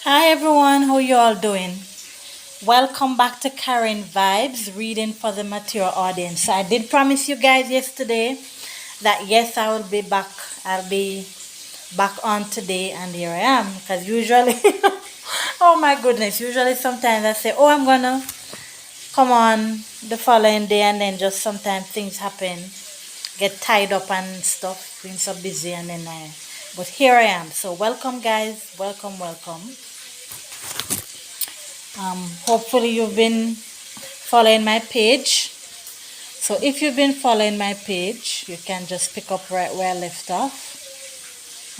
Hi everyone, how you all doing? Welcome back to Karen Vibes, reading for the mature audience. I did promise you guys yesterday that yes, I will be back. I'll be back on today, and here I am. Because usually, oh my goodness, usually sometimes I say, oh, I'm gonna come on the following day, and then just sometimes things happen, get tied up and stuff, being so busy, and then but here I am. So welcome, guys. Welcome. Hopefully you've been following my page. So if you've been following my page, you can just pick up right where I left off.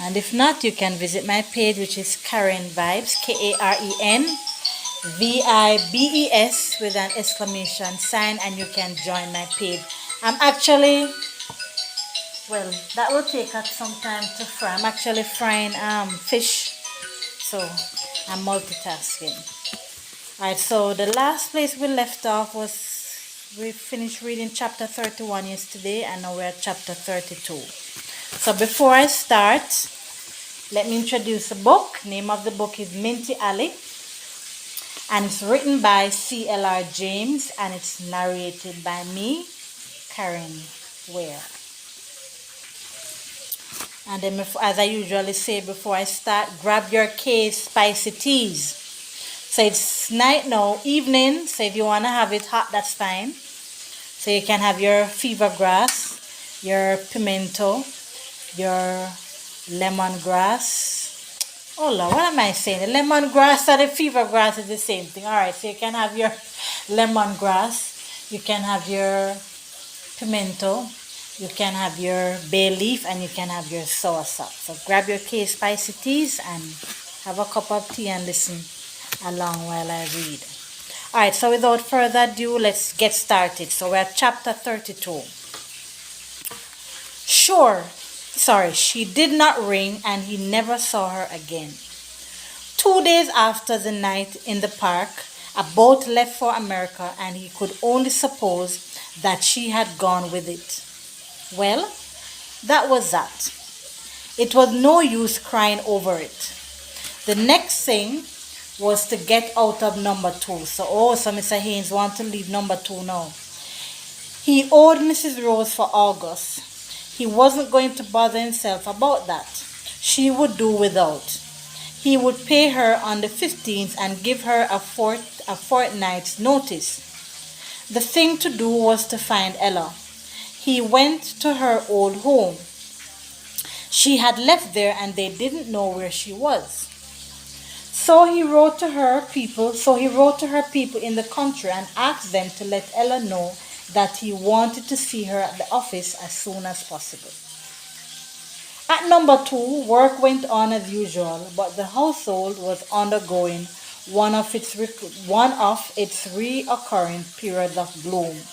And if not, you can visit my page, which is Karen Vibes, KarenVibes with an exclamation sign, and you can join my page. I'm actually, well, that will take us some time to fry. I'm actually frying fish, so I'm multitasking. Alright, so the last place we left off was we finished reading chapter 31 yesterday, and now we're at chapter 32. So before I start, let me introduce the book. Name of the book is Minty Alley, and it's written by C.L.R James, and it's narrated by me, Karen Weir. And then, as I usually say before I start, grab your case spicy teas. So it's night now, evening, so if you want to have it hot, that's fine. So you can have your fever grass, your pimento, your lemongrass. Oh Lord, what am I saying? The lemongrass and the fever grass is the same thing. Alright, so you can have your lemongrass, you can have your pimento, you can have your bay leaf, and you can have your soursop. So grab your case spicy teas and have a cup of tea and listen along while I read. Alright, so without further ado, let's get started. So we're at chapter 32. She did not ring, and he never saw her again. 2 days after the night in the park, a boat left for America, and he could only suppose that she had gone with it. Well, that was that. It was no use crying over it. The next thing was to get out of number 2. So Mr. Haynes want to leave number 2 now. He owed Mrs. Rose for August. He wasn't going to bother himself about that. She would do without. He would pay her on the 15th and give her a fortnight's notice. The thing to do was to find Ella. He went to her old home. She had left there, and they didn't know where she was. So he wrote to her people in the country and asked them to let Ella know that he wanted to see her at the office as soon as possible. At number 2, work went on as usual, but the household was undergoing one of its reoccurring periods of gloom.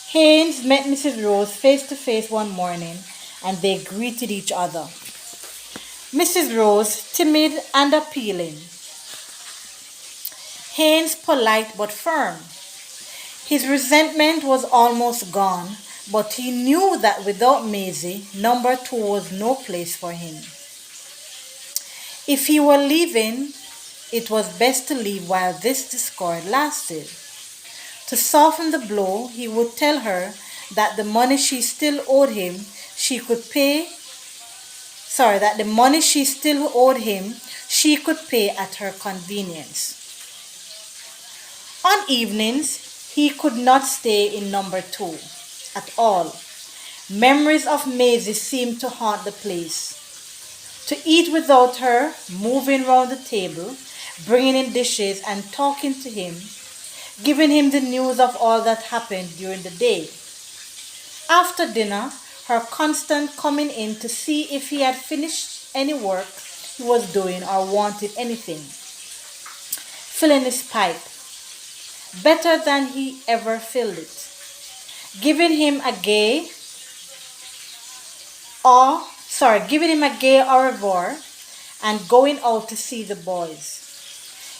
Haynes met Mrs. Rose face to face one morning, and they greeted each other. Mrs. Rose, timid and appealing. Haynes, polite but firm. His resentment was almost gone, but he knew that without Maisie, number 2 was no place for him. If he were leaving, it was best to leave while this discord lasted. To soften the blow, he would tell her that the money she still owed him, she could pay at her convenience. On evenings, he could not stay in number 2 at all. Memories of Maisie seemed to haunt the place. To eat without her, moving round the table, bringing in dishes and talking to him, giving him the news of all that happened during the day. After dinner, her constant coming in to see if he had finished any work he was doing or wanted anything. Filling his pipe, better than he ever filled it. Giving him a gay au revoir and going out to see the boys.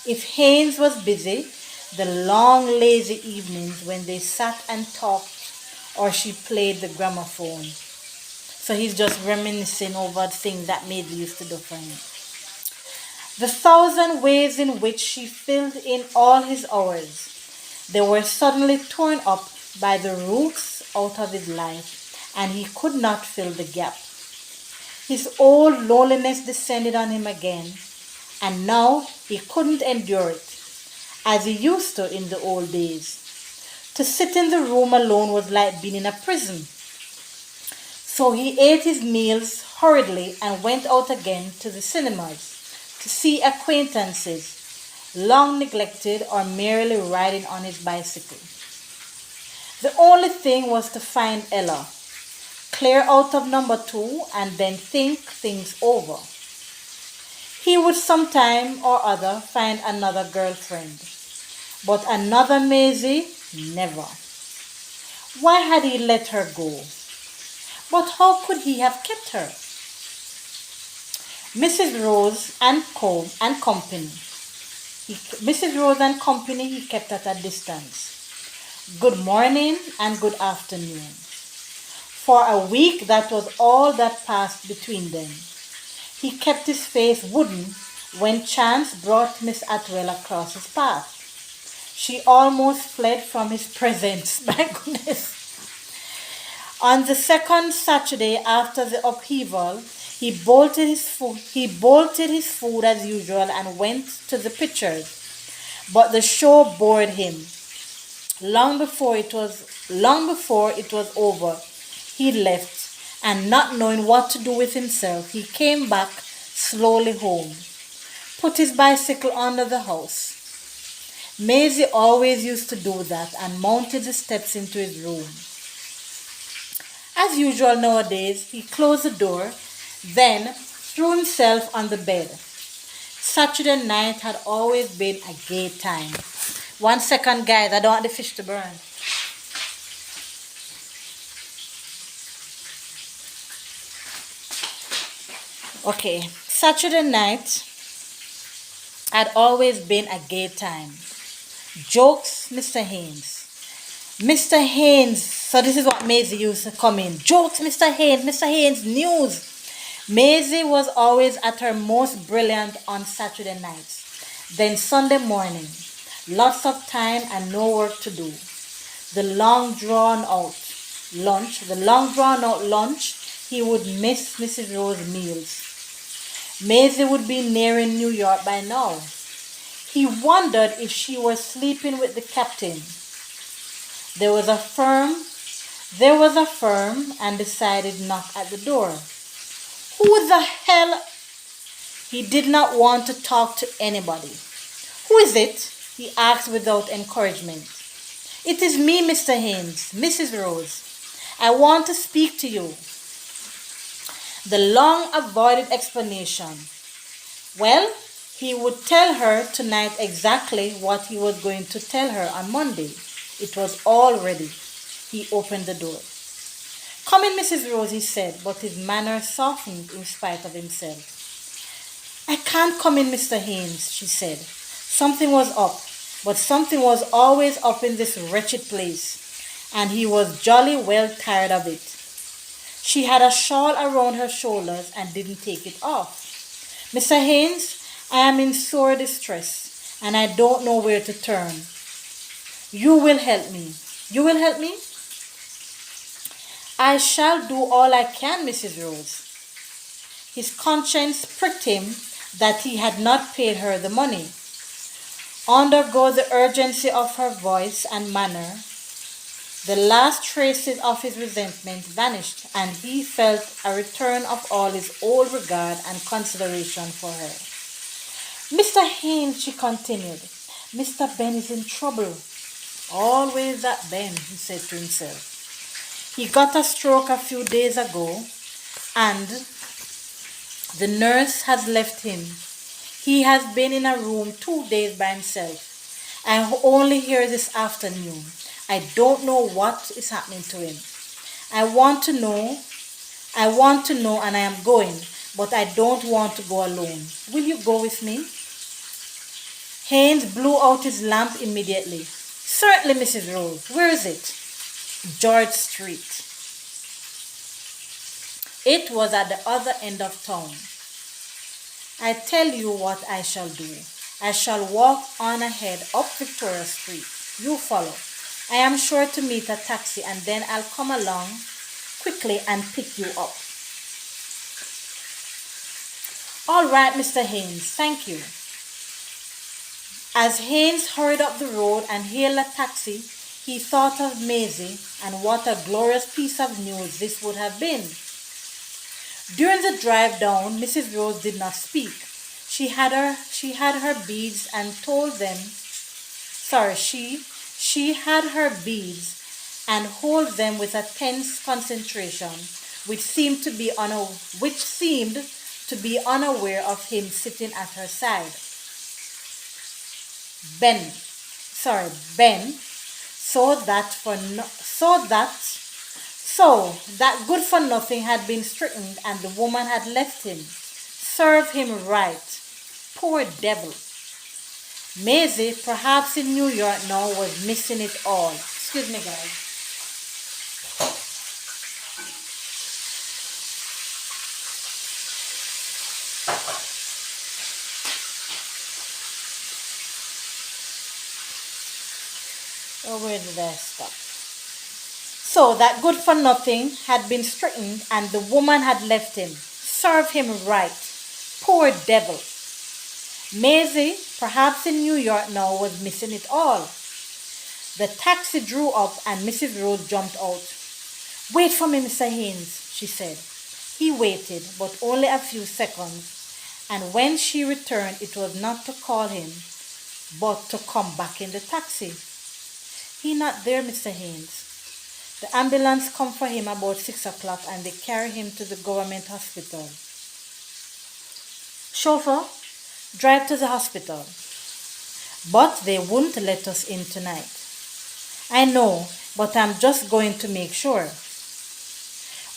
If Haynes was busy, the long lazy evenings when they sat and talked or she played the gramophone. So he's just reminiscing over things that Maisie used to do for him. The thousand ways in which she filled in all his hours, they were suddenly torn up by the roots out of his life, and he could not fill the gap. His old loneliness descended on him again, and now he couldn't endure it, as he used to in the old days. To sit in the room alone was like being in a prison. So he ate his meals hurriedly and went out again to the cinemas to see acquaintances, long neglected or merely riding on his bicycle. The only thing was to find Ella, clear out of number 2, and then think things over. He would sometime or other find another girlfriend, but another Maisie, never. Why had he let her go? But how could he have kept her? Mrs. Rose and Company. Mrs. Rose and Company he kept at a distance. Good morning and good afternoon. For a week that was all that passed between them. He kept his face wooden when chance brought Miss Atwell across his path. She almost fled from his presence. My goodness. On the second Saturday after the upheaval, he bolted his food as usual and went to the pictures. But the show bored him. Long before it was over, he left, and not knowing what to do with himself, he came back slowly home, put his bicycle under the house. Maisie always used to do that and mounted the steps into his room. As usual nowadays, he closed the door, then threw himself on the bed. Saturday night had always been a gay time. 1 second, guys, I don't want the fish to burn. Okay, Saturday night had always been a gay time. Jokes, Mr. Haynes. Mr. Haynes, so this is what Maisie used to come in. Jokes, Mr. Haynes, news. Maisie was always at her most brilliant on Saturday nights. Then Sunday morning, lots of time and no work to do. The long drawn out lunch, he would miss Mrs. Rose's meals. Maisie would be nearing New York by now. He wondered if she were sleeping with the captain. There was a firm and decided knock at the door. Who the hell? He did not want to talk to anybody. Who is it? He asked without encouragement. It is me, Mr. Haynes, Mrs. Rose. I want to speak to you. The long-avoided explanation. Well, he would tell her tonight exactly what he was going to tell her on Monday. It was all ready. He opened the door. Come in, Mrs. Rose, he said, but his manner softened in spite of himself. I can't come in, Mr. Haynes, she said. Something was up, but something was always up in this wretched place, and he was jolly well tired of it. She had a shawl around her shoulders and didn't take it off. Mr. Haynes, I am in sore distress, and I don't know where to turn. You will help me. You will help me? I shall do all I can, Mrs. Rose. His conscience pricked him that he had not paid her the money. Undergo the urgency of her voice and manner, the last traces of his resentment vanished, and he felt a return of all his old regard and consideration for her. Mr. Haynes, she continued, Mr. Ben is in trouble. Always that Ben, he said to himself. He got a stroke a few days ago, and the nurse has left him. He has been in a room 2 days by himself. I'm only here this afternoon. I don't know what is happening to him. I want to know, and I am going, but I don't want to go alone. Will you go with me? Haynes blew out his lamp immediately. Certainly, Mrs. Rose. Where is it? George Street. It was at the other end of town. I tell you what I shall do. I shall walk on ahead up Victoria Street. You follow. I am sure to meet a taxi and then I'll come along quickly and pick you up. All right, Mr. Haynes, thank you. As Haynes hurried up the road and hailed a taxi, he thought of Maisie and what a glorious piece of news this would have been. During the drive down, Mrs. Rose did not speak. She had her beads and told them, she had her beads and hold them with a tense concentration, which seemed to be unaware of him sitting at her side. Ben, so that good for nothing had been stricken and the woman had left him. Serve him right. Poor devil. Maisie, perhaps in New York now, was missing it all. Excuse me, guys. Oh, where did I stop? So that good for nothing had been stricken and the woman had left him. Serve him right. Poor devil. Maisie, perhaps in New York now, was missing it all. The taxi drew up and Mrs. Rose jumped out. Wait for me, Mr. Haynes, she said. He waited, but only a few seconds, and when she returned, it was not to call him, but to come back in the taxi. He not there, Mr. Haynes. The ambulance come for him about 6 o'clock and they carry him to the government hospital. Chauffeur, drive to the hospital. But they wouldn't let us in tonight. I know, but I'm just going to make sure.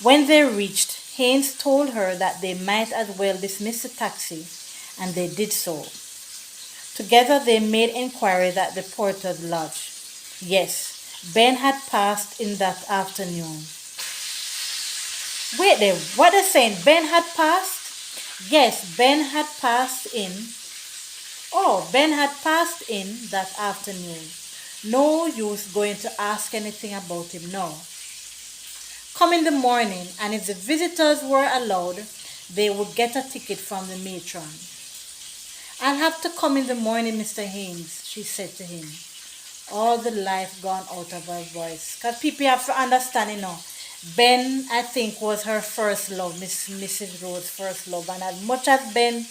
When they reached, Haynes told her that they might as well dismiss the taxi, and they did so. Together they made inquiries at the porter's lodge. Yes, Ben had passed in that afternoon. Wait there, what are they saying? Ben had passed? Yes, Ben had passed in. Oh, Ben had passed in that afternoon. No use going to ask anything about him now. Come in the morning, and if the visitors were allowed, they would get a ticket from the matron. I'll have to come in the morning, Mr. Haynes, she said to him. All the life gone out of her voice. Because people have to understand, Ben, I think, was her first love, Mrs. Rose's first love. And as much as Ben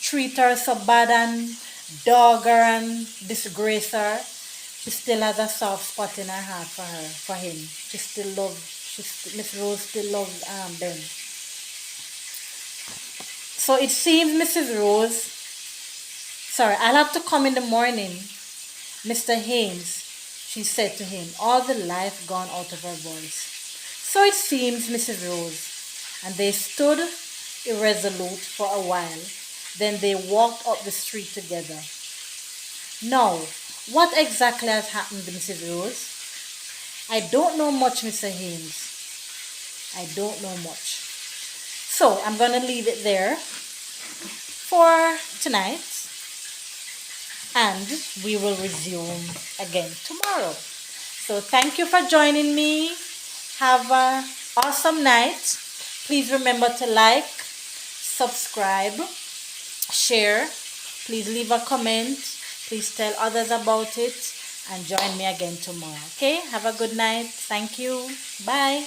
treated her so bad and dog her and disgrace her, she still has a soft spot in her heart for him. She still loves, Miss Rose still loves Ben. So it seems Mrs. Rose, I'll have to come in the morning, Mr. Haynes, she said to him, all the life gone out of her voice. So it seems, Mrs. Rose. And they stood irresolute for a while. Then they walked up the street together. Now, what exactly has happened, Mrs. Rose? I don't know much, Mr. Haynes. I don't know much. So I'm going to leave it there for tonight. And we will resume again tomorrow. So thank you for joining me. Have an awesome night. Please remember to like, subscribe, share. Please leave a comment. Please tell others about it. And join me again tomorrow. Okay? Have a good night. Thank you. Bye.